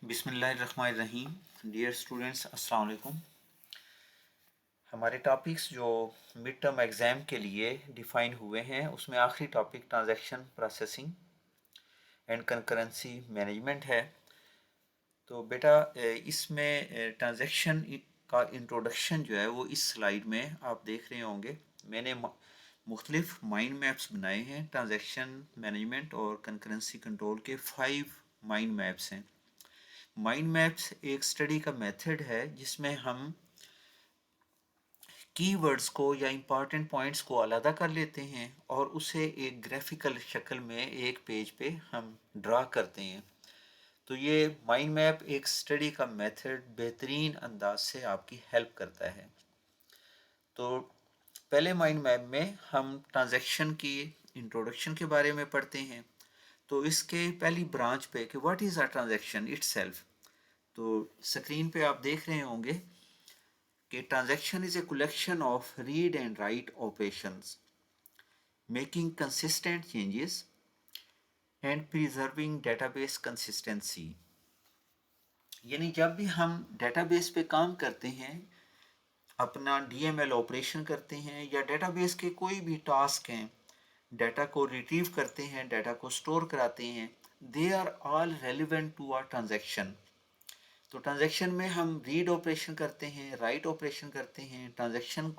बिस्मिल्लाहिर्रहमानिर्रहीम। Dear students, अस्सलाम वालेकुम। हमारे टॉपिक्स जो मिड टर्म एग्ज़ाम के लिए डिफ़ाइन हुए हैं उसमें आखिरी topic transaction processing and concurrency management है। तो बेटा इसमें ट्रांजैक्शन का इंट्रोडक्शन जो है वो इस स्लाइड में आप देख रहे होंगे। मैंने मुख्तलिफ माइंड मैप्स बनाए हैं। ट्रांजैक्शन मैनेजमेंट और कंकरेंसी कंट्रोल के 5 माइंड मैप्स हैं। माइंड मैप्स एक स्टडी का मेथड है जिसमें हम कीवर्ड्स को या इम्पॉर्टेंट पॉइंट्स को अलहदा कर लेते हैं और उसे एक ग्राफिकल शक्ल में एक पेज पे हम ड्रा करते हैं। तो ये माइंड मैप एक स्टडी का मेथड बेहतरीन अंदाज से आपकी हेल्प करता है। तो पहले माइंड मैप में हम ट्रांजैक्शन की इंट्रोडक्शन के बारे में पढ़ते हैं। तो इसके पहली ब्रांच पे कि what is a transaction itself. तो स्क्रीन पे आप देख रहे होंगे कि transaction is a collection of read and right operations making consistent changes and preserving database consistency. यानी जब भी हम डेटाबेस पे काम करते हैं, अपना डीएमएल ऑपरेशन करते हैं या डेटाबेस के कोई भी टास्क हैं, डाटा को रिट्रीव करते हैं, डाटा को स्टोर कराते हैं, they are all relevant to our transaction. तो ट्रांजैक्शन में हम रीड ऑपरेशन करते हैं, राइट ऑपरेशन करते हैं। ट्रांजैक्शन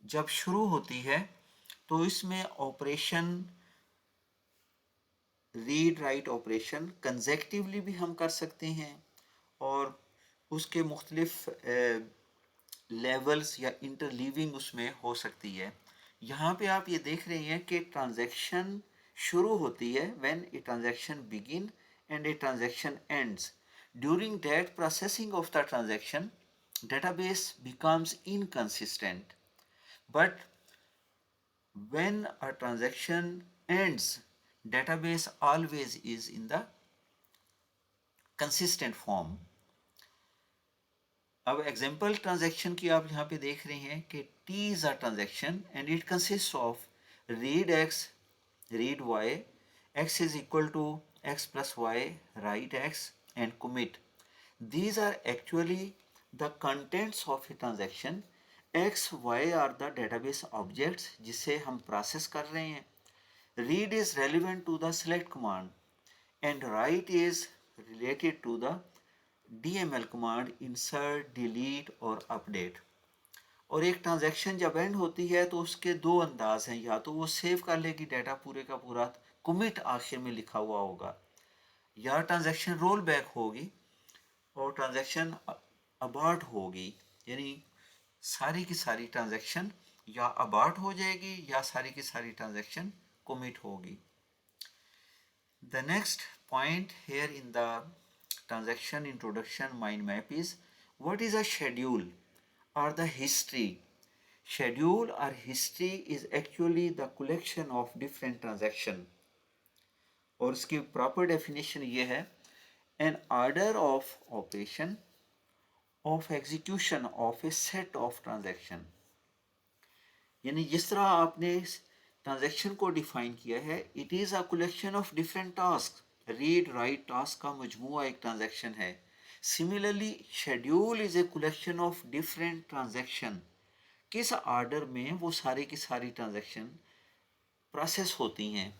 जब शुरू होती है तो इसमें operation read write operation consecutively भी हम कर सकते हैं और उसके मुख्तलिफ लेवल्स या इंटरलीविंग उसमें हो सकती है। यहाँ पे आप ये देख रहे हैं कि ट्रांजैक्शन शुरू होती है when a transaction begin and a transaction ends. During that processing of the transaction database becomes inconsistent, but when a transaction ends, database always is in the consistent form. अब एग्जाम्पल ट्रांजैक्शन की आप यहाँ पे देख रहे हैं कि T is a transaction and it consists of read x, read y, x is equal to x plus y, write x and commit. These are actually the contents of a transaction. x, y are the database objects जिसे हम process कर रहे हैं. Read is relevant to the select command and write is related to the DML command insert, delete और update. और एक transaction जब and होती है तो उसके दो अंदाज हैं, या तो वो सेव कर लेगी डाटा पूरे का पूरा, कमिट आखिर में लिखा हुआ होगा, या ट्रांजैक्शन रोल बैक होगी और ट्रांजैक्शन अबार्ट होगी। यानी सारी की सारी ट्रांजैक्शन या अबार्ट हो जाएगी या सारी की सारी ट्रांजैक्शन कमिट होगी। The next point here in the transaction introduction mind map is what is a schedule or the history. Schedule or history is actually the collection of different transaction और इसकी proper definition ये है an order of operation of execution of a set of transaction। यानी जिस तरह आपने transaction को define किया है, it is a collection of different task. Read write task का मजमूआ एक ट्रांजैक्शन है। Similarly schedule is a collection of different transaction. किस आर्डर में वो सारी की सारी ट्रांजैक्शन प्रोसेस होती हैं।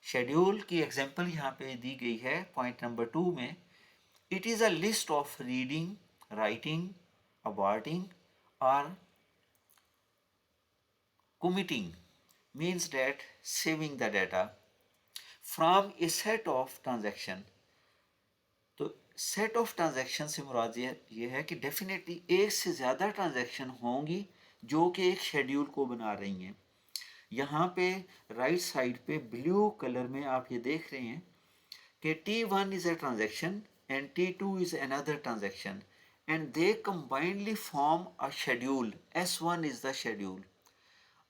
शेड्यूल की एग्जांपल यहाँ पे दी गई है पॉइंट नंबर 2 में। It is a list of reading, writing, aborting और committing means that saving the data from a set of transaction। तो set of transaction से मुराद ये है कि डेफिनेटली एक से ज़्यादा ट्रांजैक्शन होंगी जो कि एक शेड्यूल को बना रही हैं। यहाँ पे राइट साइड पे ब्लू कलर में आप ये देख रहे हैं कि T1 is a transaction and T2 is another transaction and they combinedly form a schedule. S1 is the schedule।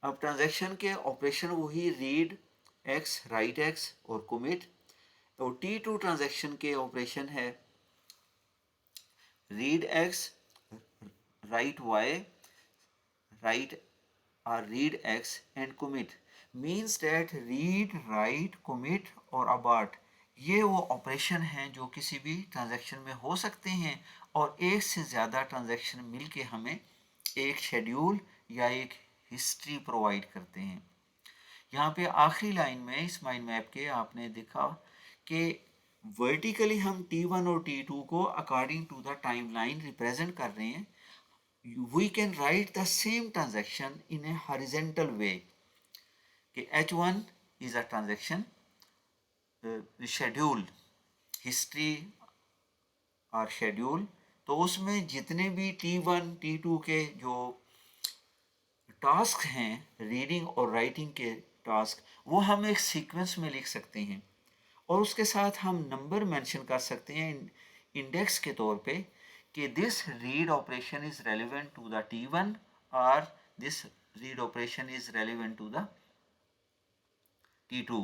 अब ट्रांजैक्शन के ऑपरेशन वही रीड एक्स, राइट एक्स और कमिट। और T2 ट्रांजैक्शन के ऑपरेशन है read X, write Y, write और read X and commit. Means that read, write, commit और abort ये वो ऑपरेशन हैं जो किसी भी ट्रांजैक्शन में हो सकते हैं और एक से ज़्यादा ट्रांजैक्शन मिलके हमें एक शेड्यूल या एक हिस्ट्री प्रोवाइड करते हैं। यहाँ पे आखिरी लाइन में इस माइंड मैप के आपने देखा कि वर्टिकली हम T1 और T2 को according to the timeline represent कर रहे हैं। We can write the same transaction in a horizontal way कि H1 is a transaction schedule history और शेड्यूल, तो उसमें जितने भी T1 T2 के जो टास्क हैं रीडिंग और राइटिंग के टास्क, वो हम एक सीक्वेंस में लिख सकते हैं और उसके साथ हम नंबर मेंशन कर सकते हैं इंडेक्स के तौर पे कि this read operation is relevant to the T1 और this read operation is relevant to the T2।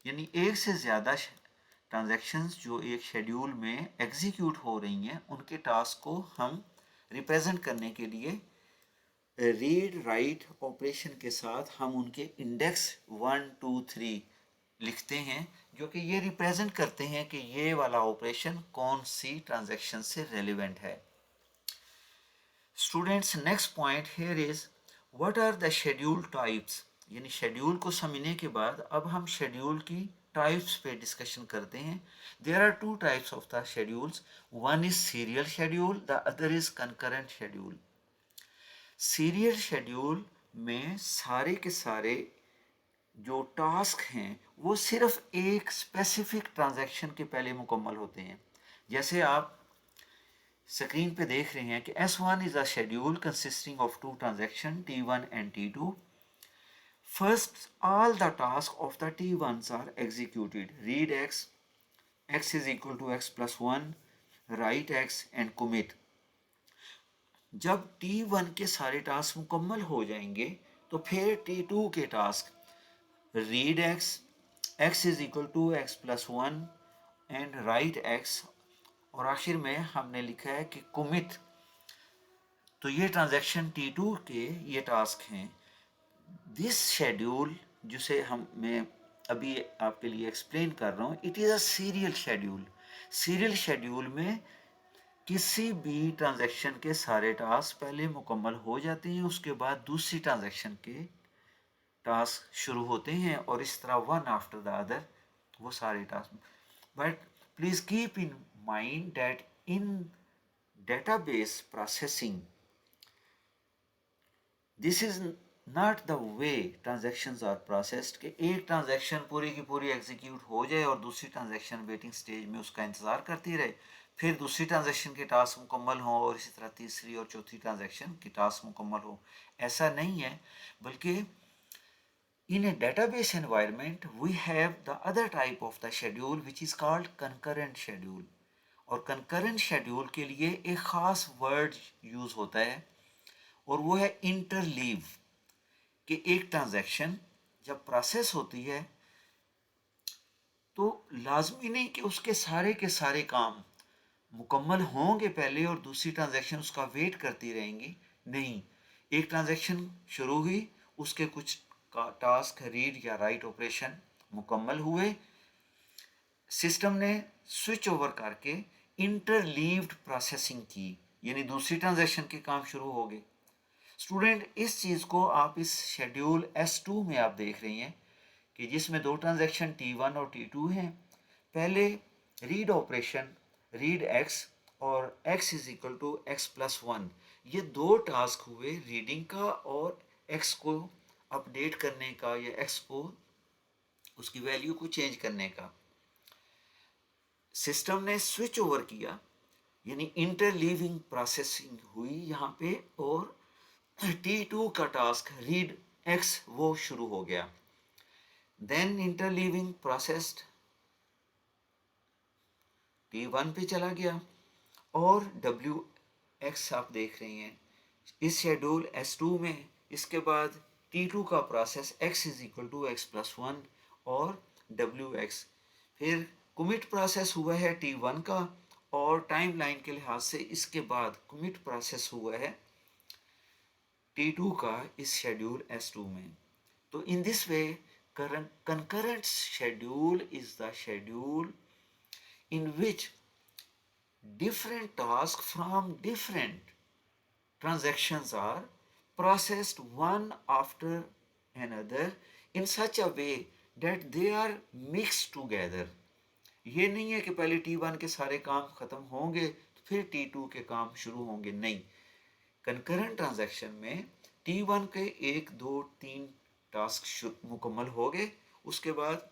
यानी एक से ज़्यादा ट्रांजैक्शंस जो एक शेड्यूल में एग्जीक्यूट हो रही हैं उनके टास्क को हम रिप्रेजेंट करने के लिए रीड राइट ऑपरेशन के साथ हम उनके इंडेक्स 1 2 3 लिखते हैं, जो कि ये रिप्रेजेंट करते हैं कि ये वाला ऑपरेशन कौन सी ट्रांजैक्शन से रेलिवेंट है। Students, next point here is what are the schedule types. यानी शेड्यूल को समझने के बाद अब हम शेड्यूल की टाइप्स पे डिस्कशन करते हैं। There are two types of the schedules, one is serial schedule, the other is concurrent schedule. Serial schedule में सारे के सारे जो टास्क हैं वो सिर्फ एक स्पेसिफिक ट्रांजैक्शन के पहले मुकम्मल होते हैं। जैसे आप स्क्रीन पे देख रहे हैं कि S1 is a schedule consisting of two transactions T1 and T2. First, all the tasks of the T1s are executed. Read X, X is equal to X plus 1, write X and commit. जब T1 के सारे task मुकम्मल हो जाएंगे तो फिर T2 के task read X, X is equal to X plus 1 and write X, और आखिर में हमने लिखा है कि commit। तो ये ट्रांजैक्शन T2 के ये टास्क हैं। दिस शेड्यूल जिसे मैं अभी आपके लिए एक्सप्लेन कर रहा हूँ, it is a serial schedule. Serial schedule में किसी भी ट्रांजैक्शन के सारे टास्क पहले मुकम्मल हो जाते हैं, उसके बाद दूसरी ट्रांजैक्शन के टास्क शुरू होते हैं और इस तरह वन आफ्टर द अदर वो सारे टास्क। But please keep in mind that in database processing this is not the way transactions are processed कि एक ट्रांजेक्शन पूरी की पूरी एग्जीक्यूट हो जाए और दूसरी ट्रांजेक्शन वेटिंग स्टेज में उसका इंतज़ार करती रहे, फिर दूसरी ट्रांजेक्शन के टास्क मुकम्मल हो और इसी तरह तीसरी और चौथी ट्रांजेक्शन की टास्क मुकम्मल हो। ऐसा नहीं है, बल्कि in a database environment we have the other type of the schedule which is called concurrent schedule। और concurrent schedule के लिए एक ख़ास वर्ड यूज़ होता है और वो है इंटरलीव। कि एक ट्रांजैक्शन जब प्रोसेस होती है तो लाजमी नहीं कि उसके सारे के सारे काम मुकम्मल होंगे पहले और दूसरी ट्रांजैक्शन उसका वेट करती रहेंगी। नहीं, एक ट्रांजैक्शन शुरू हुई, उसके कुछ टास्क रीड या राइट ऑपरेशन मुकम्मल हुए, सिस्टम ने स्विच ओवर करके इंटरलीव्ड प्रोसेसिंग की, यानी दूसरी ट्रांजैक्शन के काम शुरू हो गए। स्टूडेंट, इस चीज़ को आप इस शेड्यूल S2 में आप देख रही हैं कि जिसमें दो ट्रांजैक्शन T1 और T2 हैं। पहले रीड ऑपरेशन रीड X और X is equal to X plus 1, ये दो टास्क हुए रीडिंग का और X को अपडेट करने का या X को उसकी वैल्यू को चेंज करने का। सिस्टम ने स्विच ओवर किया, यानी इंटरलीविंग प्रोसेसिंग हुई यहाँ पे और T2 का टास्क रीड X वो शुरू हो गया। देन इंटरलीविंग प्रोसेस्ड T1 पे चला गया और WX आप देख रहे हैं इस शेड्यूल S2 में। इसके बाद T2 का process X is equal to X plus 1 और WX। फिर कमिट प्रोसेस हुआ है T1 का और टाइम लाइन के लिहाज से इसके बाद कमिट प्रोसेस हुआ है T2 का इस शेड्यूल S2 में। तो in this way concurrent schedule is the schedule in which different tasks from different transactions are processed one after another in such a way that they are mixed together. ये नहीं है कि पहले T1 के सारे काम ख़त्म होंगे तो फिर T2 के काम शुरू होंगे, नहीं. कंकरेंट ट्रांजैक्शन में T1 के 1, 2, 3 टास्क मुकम्मल हो गए, उसके बाद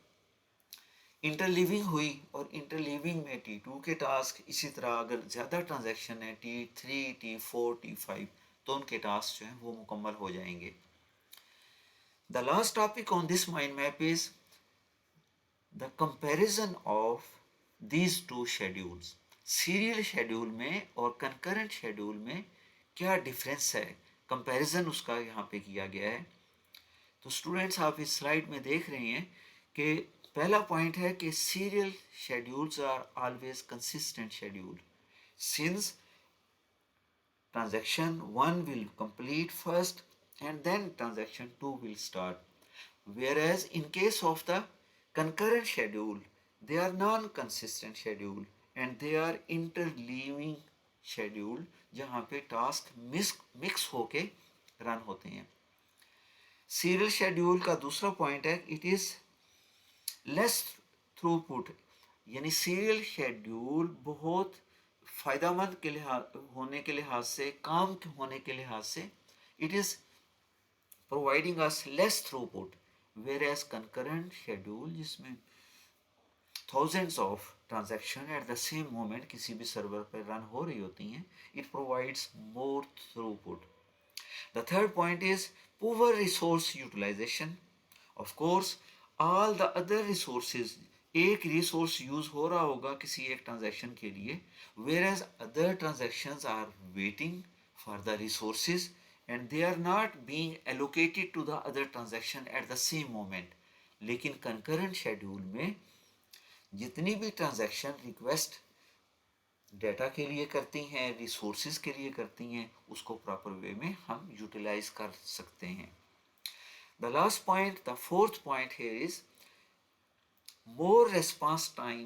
इंटरलीविंग हुई और इंटरलीविंग में T2 के टास्क, इसी तरह अगर ज़्यादा ट्रांजैक्शन है T3, T4, T5 तो उनके टास्क जो हैं वो मुकम्मल हो जाएंगे. The last topic on this mind map is the comparison of these two schedules. Serial schedule में और कंकरेंट शेड्यूल में क्या डिफरेंस है, कंपैरिजन उसका यहाँ पे किया गया है. तो स्टूडेंट्स आप इस स्लाइड में देख रहे हैं कि पहला पॉइंट है कि serial schedules are always consistent schedule since transaction 1 will complete first and then transaction 2 will start, whereas in case of the concurrent schedule they are non-consistent schedule and they are interleaving schedule जहाँ पे task mix होके run होते हैं. Serial schedule का दूसरा point है it is less throughput, यानी serial schedule बहुत फ़ायदेमंद के लिहाज होने के लिहाज से, काम होने के लिहाज से it is providing us less throughput, whereas concurrent schedule जिसमें thousands of transaction at the same moment किसी भी सर्वर पर रन हो रही होती हैं, it provides more throughput. The third point is poor resource utilisation. Of course all the other resources, एक resource use हो रहा होगा किसी एक ट्रांजैक्शन के लिए, whereas other transactions are waiting for the resources and they are not being allocated to the other transaction at the same moment. लेकिन concurrent schedule में जितनी भी ट्रांजैक्शन रिक्वेस्ट डेटा के लिए करती हैं, रिसोर्सेज के लिए करती हैं, उसको प्रॉपर वे में हम यूटिलाइज कर सकते हैं. The last point, the fourth point here is more response time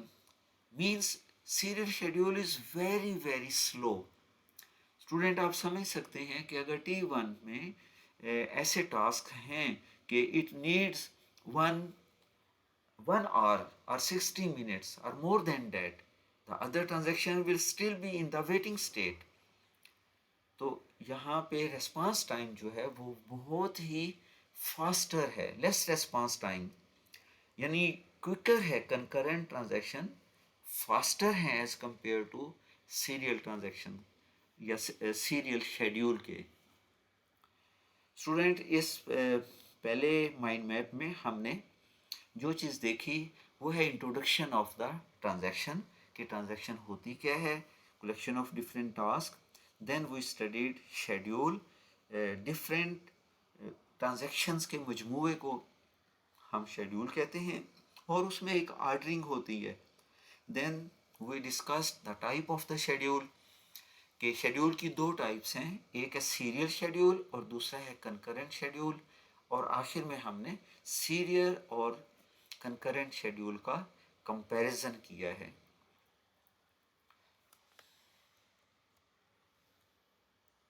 means serial schedule is very slow. Student आप समझ सकते हैं कि अगर T1 में ऐसे टास्क हैं कि it needs one hour or 60 minutes or more than that, the other transaction will still be in the waiting state. तो यहाँ पे response time जो है वो बहुत ही faster है, less response time, यानी क्विकर है कंकरेंट ट्रांजैक्शन, फास्टर है as compared to serial transaction या सीरियल शेड्यूल के. स्टूडेंट इस पहले माइंड मैप में हमने जो चीज़ देखी वो है इंट्रोडक्शन ऑफ द ट्रांजैक्शन, कि ट्रांजैक्शन होती क्या है, collection of different task. Then we studied schedule, different transactions के मजमूए को हम शेड्यूल कहते हैं और उसमें एक ऑर्डरिंग होती है. Then we discussed the type of the schedule, कि शेड्यूल की दो टाइप्स हैं, एक है सीरियल शेड्यूल और दूसरा है कंकरेंट शेड्यूल. और आखिर में हमने सीरियल और कंकरेंट शेड्यूल का कंपैरिजन किया है.